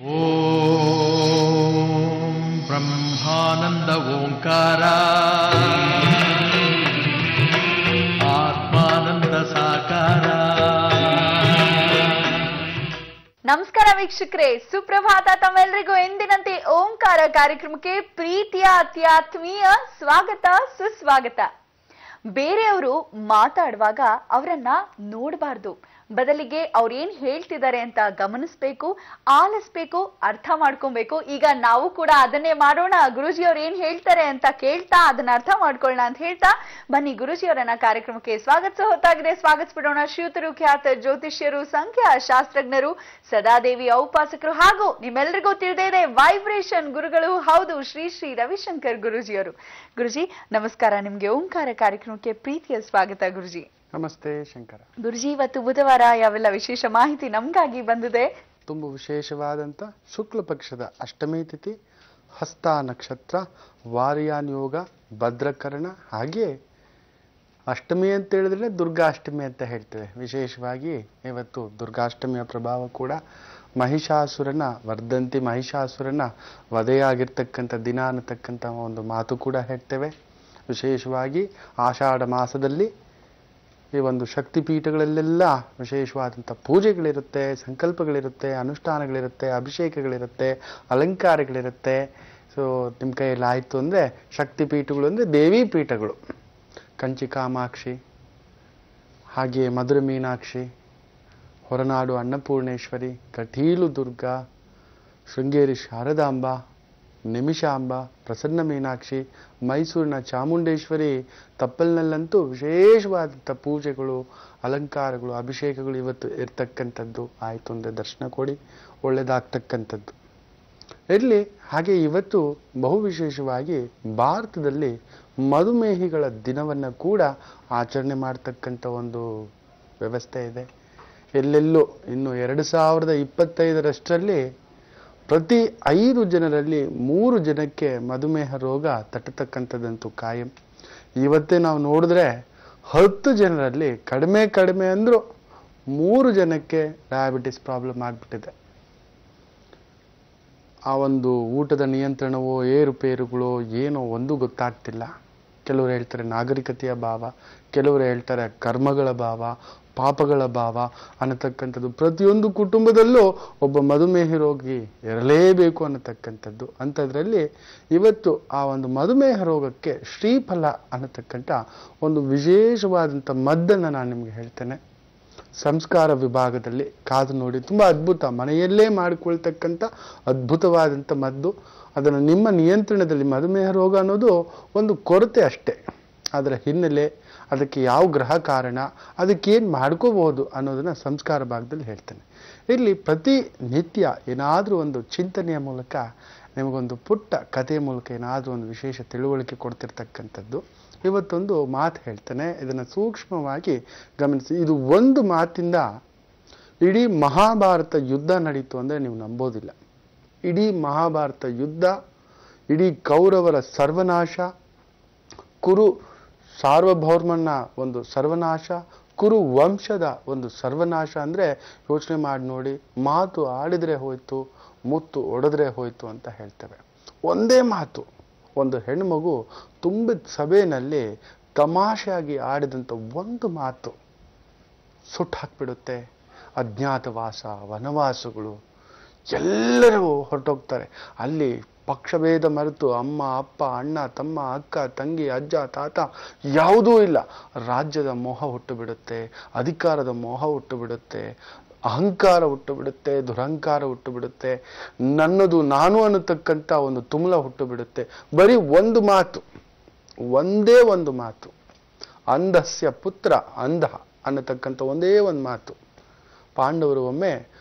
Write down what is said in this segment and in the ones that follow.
ಓಂ ಬ್ರಹ್ಮಾನಂದ ಓಂಕಾರ ಆತ್ಮಾನಂದ ಸಾಕಾರ. ನಮಸ್ಕಾರ ವೀಕ್ಷಕರೇ, ಸುಪ್ರಭಾತ. ತಮ್ಮೆಲ್ಲರಿಗೂ ಎಂದಿನಂತೆ ಓಂಕಾರ ಕಾರ್ಯಕ್ರಮಕ್ಕೆ ಪ್ರೀತಿಯ ಅತ್ಯಾತ್ಮೀಯ ಸ್ವಾಗತ, ಸುಸ್ವಾಗತ. ಬೇರೆಯವರು ಮಾತಾಡುವಾಗ ಅವರನ್ನ ನೋಡಬಾರ್ದು, ಬದಲಿಗೆ ಅವ್ರೇನ್ ಹೇಳ್ತಿದ್ದಾರೆ ಅಂತ ಗಮನಿಸ್ಬೇಕು, ಆಲಿಸ್ಬೇಕು, ಅರ್ಥ ಮಾಡ್ಕೊಬೇಕು. ಈಗ ನಾವು ಕೂಡ ಅದನ್ನೇ ಮಾಡೋಣ. ಗುರುಜಿ ಅವ್ರು ಏನ್ ಹೇಳ್ತಾರೆ ಅಂತ ಕೇಳ್ತಾ ಅದನ್ನ ಅರ್ಥ ಮಾಡ್ಕೊಳ್ಳೋಣ ಅಂತ ಹೇಳ್ತಾ ಬನ್ನಿ ಗುರುಜಿ ಅವರನ್ನ ಕಾರ್ಯಕ್ರಮಕ್ಕೆ ಸ್ವಾಗತಿಸೋ ಹೊತ್ತಾಗಿದೆ. ಸ್ವಾಗತಿಸ್ಬಿಡೋಣ. ಶ್ರೀಯುತರು, ಖ್ಯಾತ ಜ್ಯೋತಿಷ್ಯರು, ಸಂಖ್ಯಾ ಶಾಸ್ತ್ರಜ್ಞರು, ಸದಾದೇವಿಯ ಉಪಾಸಕರು ಹಾಗೂ ನಿಮ್ಮೆಲ್ಲರಿಗೂ ತಿಳಿದೇ ಇದೆ ವೈಬ್ರೇಷನ್ ಗುರುಗಳು, ಹೌದು, ಶ್ರೀ ಶ್ರೀ ರವಿಶಂಕರ್ ಗುರುಜಿಯವರು. ಗುರುಜಿ ನಮಸ್ಕಾರ. ನಿಮ್ಗೆ ಓಂಕಾರ ಕಾರ್ಯಕ್ರಮಕ್ಕೆ ಪ್ರೀತಿಯ ಸ್ವಾಗತ ಗುರುಜಿ. ನಮಸ್ತೆ ಶಂಕರ. ಗುರುಜಿ, ಇವತ್ತು ಬುಧವಾರ, ಯಾವೆಲ್ಲ ವಿಶೇಷ ಮಾಹಿತಿ ನಮ್ಗಾಗಿ ಬಂದಿದೆ? ತುಂಬ ವಿಶೇಷವಾದಂಥ ಶುಕ್ಲ ಪಕ್ಷದ ಅಷ್ಟಮಿ ತಿಥಿ, ಹಸ್ತ ನಕ್ಷತ್ರ, ವಾರ್ಯಾನ್ ಯೋಗ, ಭದ್ರಕರ್ಣ. ಹಾಗೆ ಅಷ್ಟಮಿ ಅಂತ ಹೇಳಿದ್ರೆ ದುರ್ಗಾಷ್ಟಮಿ ಅಂತ ಹೇಳ್ತೇವೆ. ವಿಶೇಷವಾಗಿ ಇವತ್ತು ದುರ್ಗಾಷ್ಟಮಿಯ ಪ್ರಭಾವ ಕೂಡ ಮಹಿಷಾಸುರನ ವರ್ಧಂತಿ, ಮಹಿಷಾಸುರನ ವಧೆಯಾಗಿರ್ತಕ್ಕಂಥ ದಿನ ಅನ್ನತಕ್ಕಂಥ ಒಂದು ಮಾತು ಕೂಡ ಹೇಳ್ತೇವೆ. ವಿಶೇಷವಾಗಿ ಆಷಾಢ ಮಾಸದಲ್ಲಿ ಈ ಒಂದು ಶಕ್ತಿಪೀಠಗಳಲ್ಲೆಲ್ಲ ವಿಶೇಷವಾದಂಥ ಪೂಜೆಗಳಿರುತ್ತೆ, ಸಂಕಲ್ಪಗಳಿರುತ್ತೆ, ಅನುಷ್ಠಾನಗಳಿರುತ್ತೆ, ಅಭಿಷೇಕಗಳಿರುತ್ತೆ, ಅಲಂಕಾರಗಳಿರುತ್ತೆ. ಸೊ ನಿಮ್ಮ ಕೈಯಲ್ಲಿ ಆಯಿತು ಅಂದರೆ ಶಕ್ತಿಪೀಠಗಳು ಅಂದರೆ ದೇವಿ ಪೀಠಗಳು, ಕಂಚಿ ಕಾಮಾಕ್ಷಿ, ಹಾಗೆಯೇ ಮಧುರ ಮೀನಾಕ್ಷಿ, ಹೊರನಾಡು ಅನ್ನಪೂರ್ಣೇಶ್ವರಿ, ಕಟೀಲು ದುರ್ಗಾ, ಶೃಂಗೇರಿ ಶಾರದಾಂಬ, ನಿಮಿಷಾಂಬ, ಪ್ರಸನ್ನ ಮೀನಾಕ್ಷಿ, ಮೈಸೂರಿನ ಚಾಮುಂಡೇಶ್ವರಿ. ತಪ್ಪಲ್ನಲ್ಲಂತೂ ವಿಶೇಷವಾದಂಥ ಪೂಜೆಗಳು, ಅಲಂಕಾರಗಳು, ಅಭಿಷೇಕಗಳು ಇವತ್ತು ಇರ್ತಕ್ಕಂಥದ್ದು. ಆಯಿತು ಅಂದರೆ ದರ್ಶನ ಕೊಡಿ, ಒಳ್ಳೆಯದಾಗ್ತಕ್ಕಂಥದ್ದು ಇರಲಿ. ಹಾಗೆ ಇವತ್ತು ಬಹು ವಿಶೇಷವಾಗಿ ಭಾರತದಲ್ಲಿ ಮಧುಮೇಹಿಗಳ ದಿನವನ್ನು ಕೂಡ ಆಚರಣೆ ಮಾಡ್ತಕ್ಕಂಥ ಒಂದು ವ್ಯವಸ್ಥೆ ಇದೆ. ಎಲ್ಲೆಲ್ಲೂ ಇನ್ನು 2025 ಪ್ರತಿ 5 ಜನರಲ್ಲಿ 3 ಜನಕ್ಕೆ ಮಧುಮೇಹ ರೋಗ ತಟ್ಟತಕ್ಕಂಥದ್ದಂತೂ ಕಾಯಂ. ಇವತ್ತೇ ನಾವು ನೋಡಿದ್ರೆ 10 ಜನರಲ್ಲಿ ಕಡಿಮೆ ಅಂದರೂ 3 ಜನಕ್ಕೆ ಡಯಾಬಿಟಿಸ್ ಪ್ರಾಬ್ಲಮ್ ಆಗಿಬಿಟ್ಟಿದೆ. ಆ ಒಂದು ಊಟದ ನಿಯಂತ್ರಣವೋ ಏರುಪೇರುಗಳೋ ಏನೋ ಒಂದು ಗೊತ್ತಾಗ್ತಿಲ್ಲ. ಕೆಲವರು ಹೇಳ್ತಾರೆ ನಾಗರಿಕತೆಯ ಭಾವ, ಕೆಲವರು ಹೇಳ್ತಾರೆ ಕರ್ಮಗಳ ಭಾವ, ಪಾಪಗಳ ಭಾವ ಅನ್ನತಕ್ಕಂಥದ್ದು. ಪ್ರತಿಯೊಂದು ಕುಟುಂಬದಲ್ಲೂ ಒಬ್ಬ ಮಧುಮೇಹ ರೋಗಿ ಇರಲೇಬೇಕು ಅನ್ನತಕ್ಕಂಥದ್ದು. ಅಂಥದ್ರಲ್ಲಿ ಇವತ್ತು ಆ ಒಂದು ಮಧುಮೇಹ ರೋಗಕ್ಕೆ ಶ್ರೀಫಲ ಅನ್ನತಕ್ಕಂಥ ಒಂದು ವಿಶೇಷವಾದಂಥ ಮದ್ದನ್ನು ನಾನು ನಿಮಗೆ ಹೇಳ್ತೇನೆ. ಸಂಸ್ಕಾರ ವಿಭಾಗದಲ್ಲಿ ಕಾದು ನೋಡಿ, ತುಂಬ ಅದ್ಭುತ, ಮನೆಯಲ್ಲೇ ಮಾಡಿಕೊಳ್ತಕ್ಕಂಥ ಅದ್ಭುತವಾದಂಥ ಮದ್ದು. ಅದನ್ನು ನಿಮ್ಮ ನಿಯಂತ್ರಣದಲ್ಲಿ, ಮಧುಮೇಹ ರೋಗ ಅನ್ನೋದು ಒಂದು ಕೊರತೆ ಅಷ್ಟೇ, ಅದರ ಹಿನ್ನೆಲೆ, ಅದಕ್ಕೆ ಯಾವ ಗ್ರಹ ಕಾರಣ, ಅದಕ್ಕೇನು ಮಾಡ್ಕೋಬಹುದು ಅನ್ನೋದನ್ನು ಸಂಸ್ಕಾರ ಭಾಗದಲ್ಲಿ ಹೇಳ್ತೇನೆ. ಇಲ್ಲಿ ಪ್ರತಿನಿತ್ಯ ಏನಾದರೂ ಒಂದು ಚಿಂತನೆಯ ಮೂಲಕ, ನಿಮಗೊಂದು ಪುಟ್ಟ ಕಥೆಯ ಮೂಲಕ ಏನಾದರೂ ಒಂದು ವಿಶೇಷ ತಿಳುವಳಿಕೆ ಕೊಡ್ತಿರ್ತಕ್ಕಂಥದ್ದು. ಇವತ್ತೊಂದು ಮಾತು ಹೇಳ್ತೇನೆ, ಇದನ್ನು ಸೂಕ್ಷ್ಮವಾಗಿ ಗಮನಿಸಿ. ಇದು ಒಂದು ಮಾತಿಂದ ಇಡೀ ಮಹಾಭಾರತ ಯುದ್ಧ ನಡೀತು ಅಂದರೆ ನೀವು ನಂಬೋದಿಲ್ಲ. ಇಡೀ ಮಹಾಭಾರತ ಯುದ್ಧ, ಇಡೀ ಕೌರವರ ಸರ್ವನಾಶ, ಕುರು ಸಾರ್ವಭೌಮನ ಒಂದು ಸರ್ವನಾಶ, ಕುರು ವಂಶದ ಒಂದು ಸರ್ವನಾಶ. ಅಂದರೆ ಯೋಚನೆ ಮಾಡಿ ನೋಡಿ, ಮಾತು ಆಡಿದ್ರೆ ಹೋಯ್ತು, ಮುತ್ತು ಒಡೆದ್ರೆ ಹೋಯ್ತು ಅಂತ ಹೇಳ್ತೇವೆ. ಒಂದೇ ಮಾತು, ಒಂದು ಹೆಣ್ಣುಮಗು ತುಂಬಿದ ಸಭೆಯಲ್ಲಿ ತಮಾಷೆಯಾಗಿ ಆಡಿದಂಥ ಒಂದು ಮಾತು ಸುಟ್ಟು ಹಾಕ್ಬಿಡುತ್ತೆ. ಅಜ್ಞಾತವಾಸ, ವನವಾಸಗಳು, ಎಲ್ಲರೂ ಹೊರಟೋಗ್ತಾರೆ. ಅಲ್ಲಿ ಪಕ್ಷಭೇದ ಮರೆತು ಅಮ್ಮ, ಅಪ್ಪ, ಅಣ್ಣ, ತಮ್ಮ, ಅಕ್ಕ, ತಂಗಿ, ಅಜ್ಜ, ತಾತ ಯಾವುದೂ ಇಲ್ಲ. ರಾಜ್ಯದ ಮೋಹ ಹುಟ್ಟು ಬಿಡುತ್ತೆ, ಅಧಿಕಾರದ ಮೋಹ ಹುಟ್ಟು ಬಿಡುತ್ತೆ, ಅಹಂಕಾರ ಹುಟ್ಟು ಬಿಡುತ್ತೆ, ದುರಹಂಕಾರ ಹುಟ್ಟು ಬಿಡುತ್ತೆ, ನನ್ನದು ನಾನು ಅನ್ನತಕ್ಕಂಥ ಒಂದು ತುಮಲ ಹುಟ್ಟು ಬಿಡುತ್ತೆ. ಬರೀ ಒಂದು ಮಾತು, ಒಂದೇ ಒಂದು ಮಾತು, ಅಂಧಸ್ಯ ಪುತ್ರ ಅಂಧ ಅನ್ನತಕ್ಕಂಥ ಒಂದೇ ಒಂದು ಮಾತು. ಪಾಂಡವರು ಒಮ್ಮೆ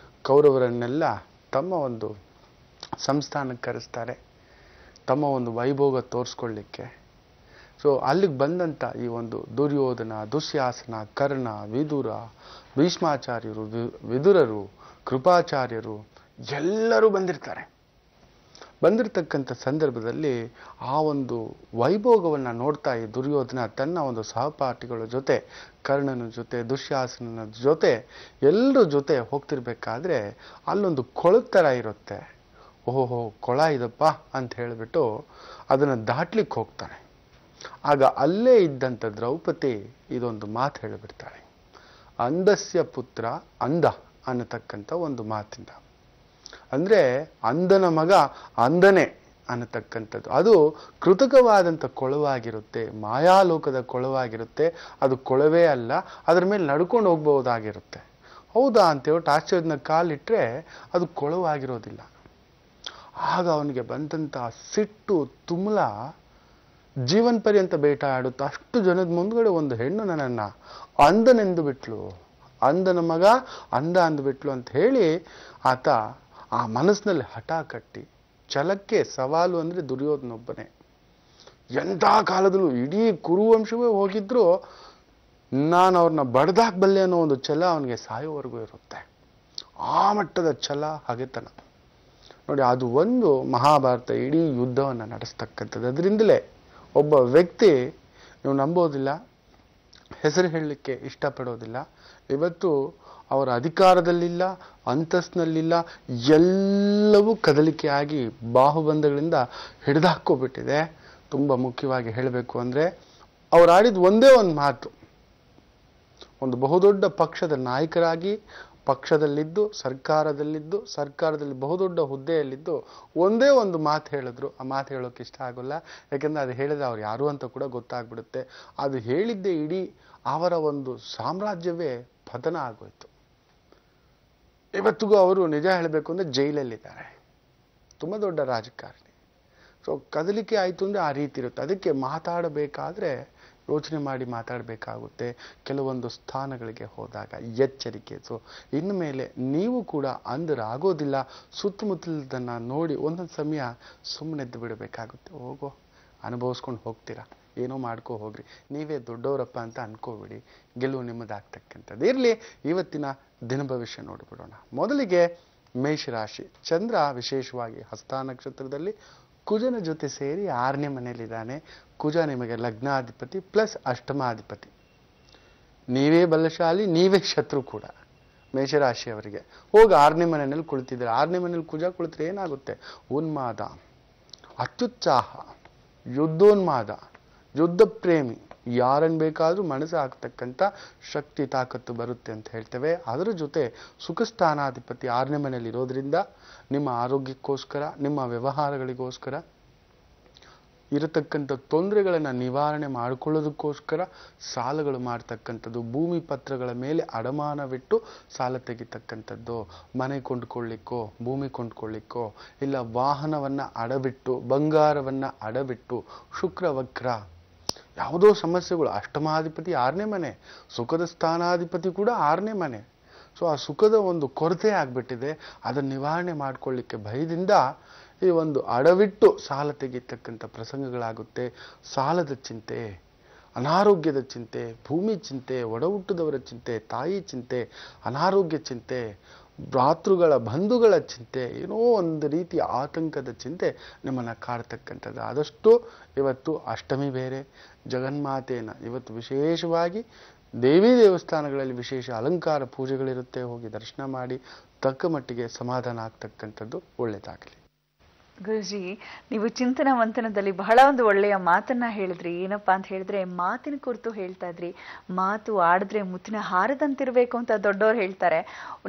ಕೌರವರನ್ನೆಲ್ಲ ತಮ್ಮ ಒಂದು ಸಂಸ್ಥಾನಕ್ಕೆ ಕರೆಸ್ತಾರೆ, ತಮ್ಮ ಒಂದು ವೈಭೋಗ ತೋರಿಸ್ಕೊಳ್ಳಿಕ್ಕೆ. ಸೊ ಅಲ್ಲಿಗೆ ಬಂದಂಥ ಈ ಒಂದು ದುರ್ಯೋಧನ, ದುಶ್ಯಾಸನ, ಕರ್ಣ, ವಿದುರ, ಭೀಷ್ಮಾಚಾರ್ಯರು, ವಿದುರರು, ಕೃಪಾಚಾರ್ಯರು ಎಲ್ಲರೂ ಬಂದಿರ್ತಾರೆ. ಬಂದಿರತಕ್ಕಂಥ ಸಂದರ್ಭದಲ್ಲಿ ಆ ಒಂದು ವೈಭೋಗವನ್ನು ನೋಡ್ತಾ ಈ ದುರ್ಯೋಧನ ತನ್ನ ಒಂದು ಸಹಪಾಠಿಗಳ ಜೊತೆ, ಕರ್ಣನ ಜೊತೆ, ದುಶ್ಯಾಸನನ ಜೊತೆ, ಎಲ್ಲರ ಜೊತೆ ಹೋಗ್ತಿರ್ಬೇಕಾದ್ರೆ ಅಲ್ಲೊಂದು ಕೊಳದ ಥರ ಇರುತ್ತೆ. ಓಹೋ ಕೊಳ ಇದಪ್ಪ ಅಂತ ಹೇಳಿಬಿಟ್ಟು ಅದನ್ನು ದಾಟ್ಲಿಕ್ಕೆ ಹೋಗ್ತಾನೆ. ಆಗ ಅಲ್ಲೇ ಇದ್ದಂಥ ದ್ರೌಪದಿ ಇದೊಂದು ಮಾತು ಹೇಳಿಬಿಡ್ತಾಳೆ. ಅಂಧಸ್ಯ ಪುತ್ರ ಅಂಧ ಅನ್ನತಕ್ಕಂಥ ಒಂದು ಮಾತಿಂದ, ಅಂದರೆ ಅಂಧನ ಮಗ ಅಂಧನೆ ಅನ್ನತಕ್ಕಂಥದ್ದು. ಅದು ಕೃತಕವಾದಂಥ ಕೊಳವಾಗಿರುತ್ತೆ, ಮಾಯಾಲೋಕದ ಕೊಳವಾಗಿರುತ್ತೆ. ಅದು ಕೊಳವೇ ಅಲ್ಲ, ಅದರ ಮೇಲೆ ನಡ್ಕೊಂಡು ಹೋಗ್ಬಹುದಾಗಿರುತ್ತೆ. ಹೌದಾ ಅಂತೇಳ್ಬಿಟ್ಟು ಆಶ್ಚರ್ಯನ ಕಾಲಿಟ್ಟರೆ ಅದು ಕೊಳವಾಗಿರೋದಿಲ್ಲ. ಆಗ ಅವನಿಗೆ ಬಂದಂಥ ಸಿಟ್ಟು ತುಮಲ ಜೀವನ ಪರ್ಯಂತ ಬೇಟ ಆಡುತ್ತೆ. ಅಷ್ಟು ಜನದ ಮುಂದ್ಗಡೆ ಒಂದು ಹೆಣ್ಣು ನನ್ನನ್ನು ಅಂಧನೆಂದು ಬಿಟ್ಲು, ಅಂಧನ ಮಗ ಅಂಧ ಅಂದುಬಿಟ್ಲು ಅಂತ ಹೇಳಿ ಆತ ಆ ಮನಸ್ಸಿನಲ್ಲಿ ಹಠ ಕಟ್ಟಿ, ಛಲಕ್ಕೆ ಸವಾಲು ಅಂದರೆ ದುರ್ಯೋಧನೊಬ್ಬನೇ. ಎಂಥ ಕಾಲದಲ್ಲೂ ಇಡೀ ಕುರುವಂಶವೇ ಹೋಗಿದ್ರು ನಾನು ಅವ್ರನ್ನ ಬಡ್ದಾಕ್ಬಲ್ಲೆ ಅನ್ನೋ ಒಂದು ಛಲ ಅವನಿಗೆ ಸಾಯೋವರೆಗೂ ಇರುತ್ತೆ. ಆ ಮಟ್ಟದ ಛಲ ಹಗೆತನ ನೋಡಿ. ಅದು ಒಂದು ಮಹಾಭಾರತ ಇಡೀ ಯುದ್ಧವನ್ನು ನಡೆಸ್ತಕ್ಕಂಥದ್ದು. ಅದರಿಂದಲೇ ಒಬ್ಬ ವ್ಯಕ್ತಿ, ನೀವು ನಂಬೋದಿಲ್ಲ, ಹೆಸರು ಹೇಳಲಿಕ್ಕೆ ಇಷ್ಟಪಡೋದಿಲ್ಲ, ಇವತ್ತು ಅವರ ಅಧಿಕಾರದಲ್ಲಿಲ್ಲ, ಅಂತಸ್ತಿನಲ್ಲಿಲ್ಲ, ಎಲ್ಲವೂ ಕದಲಿಕೆಯಾಗಿ ಬಾಹುಬಂಧಗಳಿಂದ ಹಿಡಿದಾಕೋಬಿಟ್ಟಿದೆ. ತುಂಬ ಮುಖ್ಯವಾಗಿ ಹೇಳಬೇಕು ಅಂದರೆ ಅವ್ರು ಆಡಿದ ಒಂದೇ ಒಂದು ಮಾತು, ಒಂದು ಬಹುದೊಡ್ಡ ಪಕ್ಷದ ನಾಯಕರಾಗಿ ಪಕ್ಷದಲ್ಲಿದ್ದು, ಸರ್ಕಾರದಲ್ಲಿ ಬಹುದೊಡ್ಡ ಹುದ್ದೆಯಲ್ಲಿದ್ದು ಒಂದೇ ಒಂದು ಮಾತು ಹೇಳಿದ್ರು. ಆ ಮಾತು ಹೇಳೋಕೆ ಇಷ್ಟ ಆಗೋಲ್ಲ, ಯಾಕೆಂದರೆ ಅದು ಹೇಳಿದ್ರೆ ಅವ್ರು ಯಾರು ಅಂತ ಕೂಡ ಗೊತ್ತಾಗ್ಬಿಡುತ್ತೆ. ಅದು ಹೇಳಿದ್ದೇ ಇಡೀ ಅವರ ಒಂದು ಸಾಮ್ರಾಜ್ಯವೇ ಪತನ ಆಗೋಯ್ತು. ಇವತ್ತಿಗೂ ಅವರು ನಿಜ ಹೇಳಬೇಕು ಅಂದರೆ ಜೈಲಲ್ಲಿದ್ದಾರೆ. ತುಂಬ ದೊಡ್ಡ ರಾಜಕಾರಣಿ. ಸೊ ಕದಲಿಕೆ ಆಯಿತು ಅಂದರೆ ಆ ರೀತಿ ಇರುತ್ತೆ. ಅದಕ್ಕೆ ಮಾತಾಡಬೇಕಾದ್ರೆ ಯೋಚನೆ ಮಾಡಿ ಮಾತಾಡಬೇಕಾಗುತ್ತೆ. ಕೆಲವೊಂದು ಸ್ಥಾನಗಳಿಗೆ ಹೋದಾಗ ಎಚ್ಚರಿಕೆ. ಸೊ ಇನ್ನು ಮೇಲೆ ನೀವು ಕೂಡ ಅಂಧರಾಗೋದಿಲ್ಲ. ಸುತ್ತಮುತ್ತಲದನ್ನು ನೋಡಿ ಒಂದೊಂದು ಸಮಯ ಸುಮ್ಮನೆದ್ದು ಬಿಡಬೇಕಾಗುತ್ತೆ. ಹೋಗೋ ಅನುಭವಿಸ್ಕೊಂಡು ಹೋಗ್ತೀರಾ, ಏನೋ ಮಾಡ್ಕೋ ಹೋಗ್ರಿ, ನೀವೇ ದೊಡ್ಡವರಪ್ಪ ಅಂತ ಅನ್ಕೋಬಿಡಿ. ಗೆಲುವು ನಿಮ್ಮದಾಗ್ತಕ್ಕಂಥದ್ದು ಇರಲಿ. ಇವತ್ತಿನ ದಿನ ಭವಿಷ್ಯ ನೋಡಿಬಿಡೋಣ. ಮೊದಲಿಗೆ ಮೇಷರಾಶಿ. ಚಂದ್ರ ವಿಶೇಷವಾಗಿ ಹಸ್ತ ನಕ್ಷತ್ರದಲ್ಲಿ ಕುಜನ ಜೊತೆ ಸೇರಿ 6ನೇ ಮನೆಯಲ್ಲಿದ್ದಾನೆ. ಕುಜ ನಿಮಗೆ ಲಗ್ನಾಧಿಪತಿ ಪ್ಲಸ್ ಅಷ್ಟಮಾಧಿಪತಿ. ನೀವೇ ಬಲಶಾಲಿ, ನೀವೇ ಶತ್ರು ಕೂಡ ಮೇಷರಾಶಿಯವರಿಗೆ. ಹೋಗಿ 6ನೇ ಮನೆಯಲ್ಲಿ ಕುಳಿತಿದ್ದಾರೆ. 6ನೇ ಮನೇಲಿ ಕುಜ ಕುಳಿತರೆ ಏನಾಗುತ್ತೆ? ಉನ್ಮಾದ, ಅತ್ಯುತ್ಸಾಹ, ಯುದ್ಧೋನ್ಮಾದ, ಯುದ್ಧ ಪ್ರೇಮಿ, ಯಾರನ್ನು ಬೇಕಾದರೂ ಮನಸ್ಸು ಹಾಕ್ತಕ್ಕಂಥ ಶಕ್ತಿ ತಾಕತ್ತು ಬರುತ್ತೆ ಅಂತ ಹೇಳ್ತೇವೆ. ಅದರ ಜೊತೆ ಸುಖಸ್ಥಾನಾಧಿಪತಿ 6ನೇ ಮನೆಯಲ್ಲಿ ಇರೋದ್ರಿಂದ ನಿಮ್ಮ ಆರೋಗ್ಯಕ್ಕೋಸ್ಕರ, ನಿಮ್ಮ ವ್ಯವಹಾರಗಳಿಗೋಸ್ಕರ ಇರತಕ್ಕಂಥ ತೊಂದರೆಗಳನ್ನು ನಿವಾರಣೆ ಮಾಡಿಕೊಳ್ಳೋದಕ್ಕೋಸ್ಕರ ಸಾಲಗಳು ಮಾಡ್ತಕ್ಕಂಥದ್ದು, ಭೂಮಿ ಪತ್ರಗಳ ಮೇಲೆ ಅಡಮಾನವಿಟ್ಟು ಸಾಲ ತೆಗಿತಕ್ಕಂಥದ್ದು, ಮನೆ ಕೊಂಡ್ಕೊಳ್ಳಿಕ್ಕೋ, ಭೂಮಿ ಕೊಂಡ್ಕೊಳ್ಳಿಕ್ಕೋ, ಇಲ್ಲ ವಾಹನವನ್ನು ಅಡಬಿಟ್ಟು, ಬಂಗಾರವನ್ನು ಅಡಬಿಟ್ಟು, ಶುಕ್ರವಕ್ರ, ಯಾವುದೋ ಸಮಸ್ಯೆಗಳು. ಅಷ್ಟಮಾಧಿಪತಿ 6ನೇ ಮನೆ, ಸುಖದ ಸ್ಥಾನಾಧಿಪತಿ ಕೂಡ 6ನೇ ಮನೆ. ಸೊ ಆ ಸುಖದ ಒಂದು ಕೊರತೆ ಆಗಿಬಿಟ್ಟಿದೆ. ಅದನ್ನು ನಿವಾರಣೆ ಮಾಡಿಕೊಳ್ಳಿಕ್ಕೆ ಭಯದಿಂದ ಈ ಒಂದು ಅಡವಿಟ್ಟು ಸಾಲ ತೆಗಿತಕ್ಕಂಥ ಪ್ರಸಂಗಗಳಾಗುತ್ತೆ. ಸಾಲದ ಚಿಂತೆ, ಅನಾರೋಗ್ಯದ ಚಿಂತೆ, ಭೂಮಿ ಚಿಂತೆ, ಒಡ ಹುಟ್ಟಿದವರ ಚಿಂತೆ, ತಾಯಿ ಚಿಂತೆ, ಅನಾರೋಗ್ಯ ಚಿಂತೆ, ಭ್ರಾತೃಗಳ ಬಂಧುಗಳ ಚಿಂತೆ, ಏನೋ ಒಂದು ರೀತಿಯ ಆತಂಕದ ಚಿಂತೆ ನಿಮ್ಮನ್ನು ಕಾಡ್ತಕ್ಕಂಥದ್ದು. ಆದಷ್ಟು ಇವತ್ತು ಅಷ್ಟಮಿ ಬೇರೆ, ಜಗನ್ಮಾತೆಯನ್ನು ಇವತ್ತು ವಿಶೇಷವಾಗಿ ದೇವಿ ದೇವಸ್ಥಾನಗಳಲ್ಲಿ ವಿಶೇಷ ಅಲಂಕಾರ ಪೂಜೆಗಳಿರುತ್ತೆ. ಹೋಗಿ ದರ್ಶನ ಮಾಡಿ ತಕ್ಕ ಮಟ್ಟಿಗೆ ಸಮಾಧಾನ ಆಗ್ತಕ್ಕಂಥದ್ದು ಒಳ್ಳೆಯದಾಗಲಿ. ಗುರುಜಿ, ನೀವು ಚಿಂತನ ಮಂಥನದಲ್ಲಿ ಬಹಳ ಒಂದು ಒಳ್ಳೆಯ ಮಾತನ್ನ ಹೇಳಿದ್ರಿ. ಏನಪ್ಪಾ ಅಂತ ಹೇಳಿದ್ರೆ, ಮಾತಿನ ಕುರಿತು ಹೇಳ್ತಾ ಇದ್ರಿ. ಮಾತು ಆಡಿದ್ರೆ ಮುತ್ತಿನ ಹಾರದಂತಿರ್ಬೇಕು ಅಂತ ದೊಡ್ಡವ್ರು ಹೇಳ್ತಾರೆ.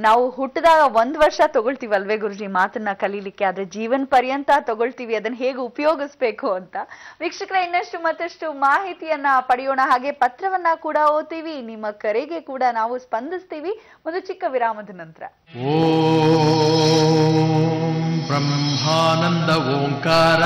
ನಾವು ಹುಟ್ಟಿದಾಗ 1 ವರ್ಷ ತಗೊಳ್ತೀವಲ್ವೇ ಗುರುಜಿ ಮಾತನ್ನ ಕಲೀಲಿಕ್ಕೆ, ಆದ್ರೆ ಜೀವನ ಪರ್ಯಂತ ತಗೊಳ್ತೀವಿ ಅದನ್ನ ಹೇಗೆ ಉಪಯೋಗಿಸ್ಬೇಕು ಅಂತ. ವೀಕ್ಷಕರ, ಇನ್ನಷ್ಟು ಮತ್ತಷ್ಟು ಮಾಹಿತಿಯನ್ನ ಪಡೆಯೋಣ. ಹಾಗೆ ಪತ್ರವನ್ನ ಕೂಡ ಓದ್ತೀವಿ, ನಿಮ್ಮ ಕರೆಗೆ ಕೂಡ ನಾವು ಸ್ಪಂದಿಸ್ತೀವಿ ಒಂದು ಚಿಕ್ಕ ವಿರಾಮದ ನಂತರ. ಓಂ ಬ್ರಹ್ಮಾನಂದ ಓಂಕಾರ